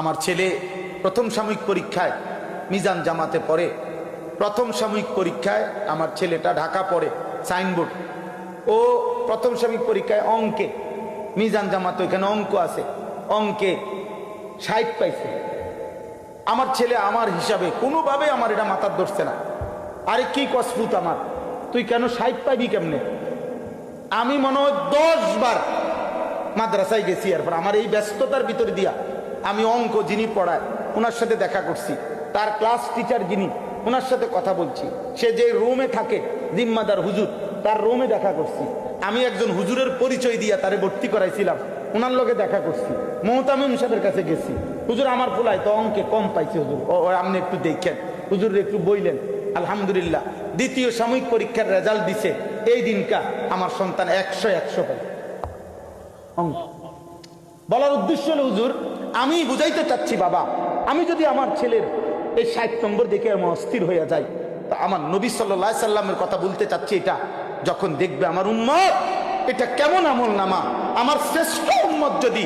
আমার ছেলে প্রথম সাময়িক পরীক্ষায় মিজান জামাতে পড়ে। প্রথম সাময়িক পরীক্ষায় আমার ছেলেটা ঢাকা পড়ে সাইনবোর্ড। ও প্রথম সাময়িক পরীক্ষায় অঙ্কে মিজান জামাতে, ওইখানে অঙ্ক আছে, অঙ্কে 60 পাইছে। আমার ছেলে আমার হিসাবে কোনোভাবে আমার এটা মাথার ধরছে না। আরে কি কসফুত আমার, তুই কেন 60 পাইবি কেমনে? আমি মনে হয় 10 বার মাদ্রাসায় গেছি। এরপর আমার এই ব্যস্ততার ভিতরে দিয়া আমি অঙ্ক যিনি পড়ায় ওনার সাথে দেখা করছি, তার ক্লাস টিচার যিনি ওনার সাথে কথা বলছি, সে যে রুমে থাকে জিম্মাদার হুজুর, তার রুমে দেখা করছি। আমি একজন হুজুরের পরিচয় দিয়া তারে ভর্তি করাইছিলাম, ওনার লগে দেখা করছি। মোহতামিম সাহেবের কাছে গেছি, হুজুর আমার পোলায় তো অঙ্কে কম পাইছে হুজুর, ও আপনি একটু দেখেন। হুজুর একটু বইলেন। আলহামদুলিল্লাহ দ্বিতীয় সাময়িক পরীক্ষার রেজাল্ট দিছে এই দিনকা, আমার সন্তান 100 পাই অঙ্ক। বলার উদ্দেশ্য হলো হুজুর আমি বুঝাইতে চাচ্ছি বাবা, আমি যদি আমার ছেলের এই 60 নম্বর দেখে আমি অস্থির হয়ে যাই, তা আমার নবী সাল্লাল্লাহু আলাইহি সাল্লামের কথা বলতে চাচ্ছি, এটা যখন দেখবে আমার উম্মত এটা কেমন আমল নামা, আমার শ্রেষ্ঠ উম্মত যদি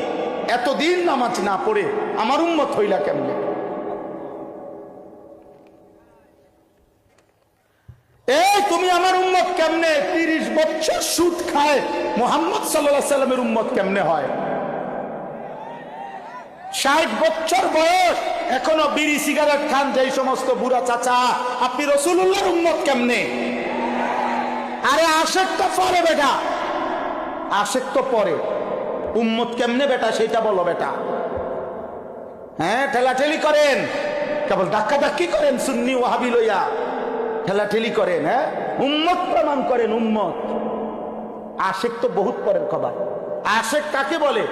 এতদিন নামাজ না পড়ে আমার উম্মত হইলা কেমনে? এই তুমি আমার উম্মত কেমনে? 30 বছর সুদ খায় মুহাম্মদ সাল্লাল্লাহু আলাইহি সাল্লামের উম্মত কেমনে হয়? 60 বছর বয়স এখনো বিড়ি সিগারেট খান যেই সমস্ত বুড়া চাচা, আপনি রাসূলুল্লাহর উম্মত কেমনে? আরে আশেক তো পরে বেটা, আশেক তো পরে, উম্মত কেমনে বেটা সেটা বলো বেটা। হ্যাঁ ঠেলাঠেলি করেন, কেবল ধাক্কা ধাক্কি করেন সুন্নি ওয়াহাবি লইয়া, ঠেলাঠেলি করেন। হ্যাঁ উম্মত প্রমাণ করেন উম্মত। আশেক তো বহুত পরের খবর। আশেক কাকে বলে?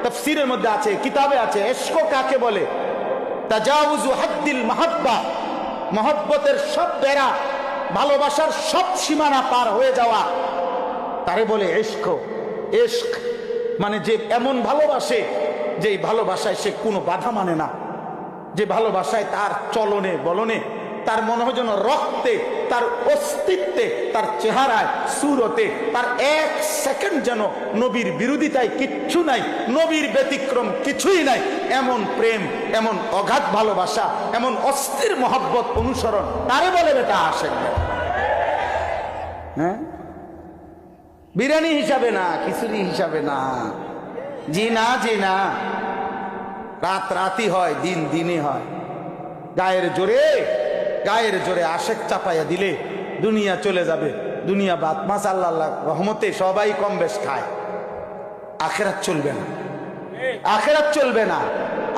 তাফসীরের মধ্যে আছে, কিতাবে আছে। ইশক কাকে বলে? তাজাউযু হাদ্দিল মাহাব্বা, মহব্বতের সব বেড়া, ভালোবাসার সব সীমানা পার হয়ে যাওয়া, তারে বলে ইশক। ইশক মানে যে এমন ভালোবাসে যে ভালোবাসায় সে কোনো বাধা মানে না, যে ভালোবাসায় তার চলনে বলনে, তার মনে হয় যেন রক্তে, তার অস্তিত্বে, তার চেহারায়, সুরতে, তার 1 সেকেন্ড যেন নবীর বিরোধিতায় কিচ্ছু নাই, নবীর ব্যতিক্রম কিছুই নাই। এমন প্রেম, এমন অগাধ ভালোবাসা, এমন অস্থির মহব্বত অনুসরণ, তারে বলে বেটা আশেক। হ্যাঁ বিরিয়ানি হিসাবে না, খিচুড়ি হিসাবে না, জি না, জি না। রাত রাতি হয়, দিন দিনে হয়। গায়ের জোরে আশেক চাপাইয়া দিলে দুনিয়া চলে যাবে, দুনিয়া বাত মাস আল্লাহ রহমতে সবাই কম বেশ খায়, আখেরাত চলবে না, আখেরাত চলবে না,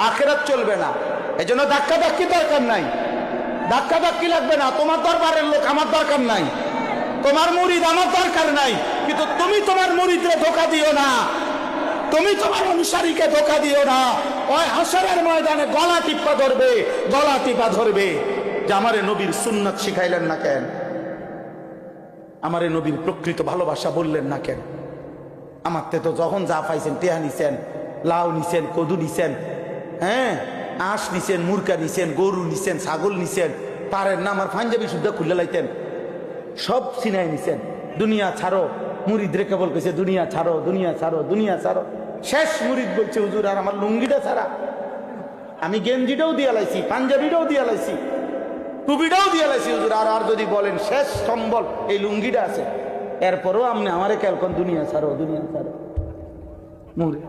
আখেরাত চলবে না। এই জন্য ধাক্কা ধাক্কি দরকার নাই, ধাক্কা ধাক্কি লাগবে না। তোমার দরবারের লোক আমার দরকার নাই, তোমার মুরিদ আমার দরকার নাই, কিন্তু তুমি তোমার মুরিদরে ধোঁকা দিও না, তুমি তোমার অনুসারীকে ধোঁকা দিও না। ওই হাসরের ময়দানে গলা টিপা ধরবে, গলা টিপা ধরবে যে আমারে নবীর সুন্নাত শিখাইলেন না কেন, আমারে নবীর প্রকৃত ভালোবাসা বললেন না কেন? আমার তো যখন যা পাইছেন, টেহা নিছেন, লাউ নিছেন, কদু নিছেন, হ্যাঁ আঁশ নিছেন, মুরকা নিছেন, গরু নিছেন, ছাগল নিছেন, পারেন না আমার পাঞ্জাবি শুদ্ধ খুলে লাইতেন, সব সিনাই নিছেন। দুনিয়া ছাড়ো, মুরিদ রে কেবল কইছে দুনিয়া ছাড়ো, দুনিয়া ছাড়ো, দুনিয়া ছাড়ো। শেষ মুরিদ বলছে হুজুর আর আমার লুঙ্গিটা ছাড়া, আমি গেঞ্জিটাও দিয়া লাইছি, পাঞ্জাবিটাও দিয়া লাইছি, টুপিটাও দিয়া লাইছি হুজুর, আর যদি বলেন শেষ সম্বল এই লুঙ্গিটা আছে, এরপরও আপনি আমারে কেলকন দুনিয়া ছাড়ো, দুনিয়া ছাড়ো। মুরিদ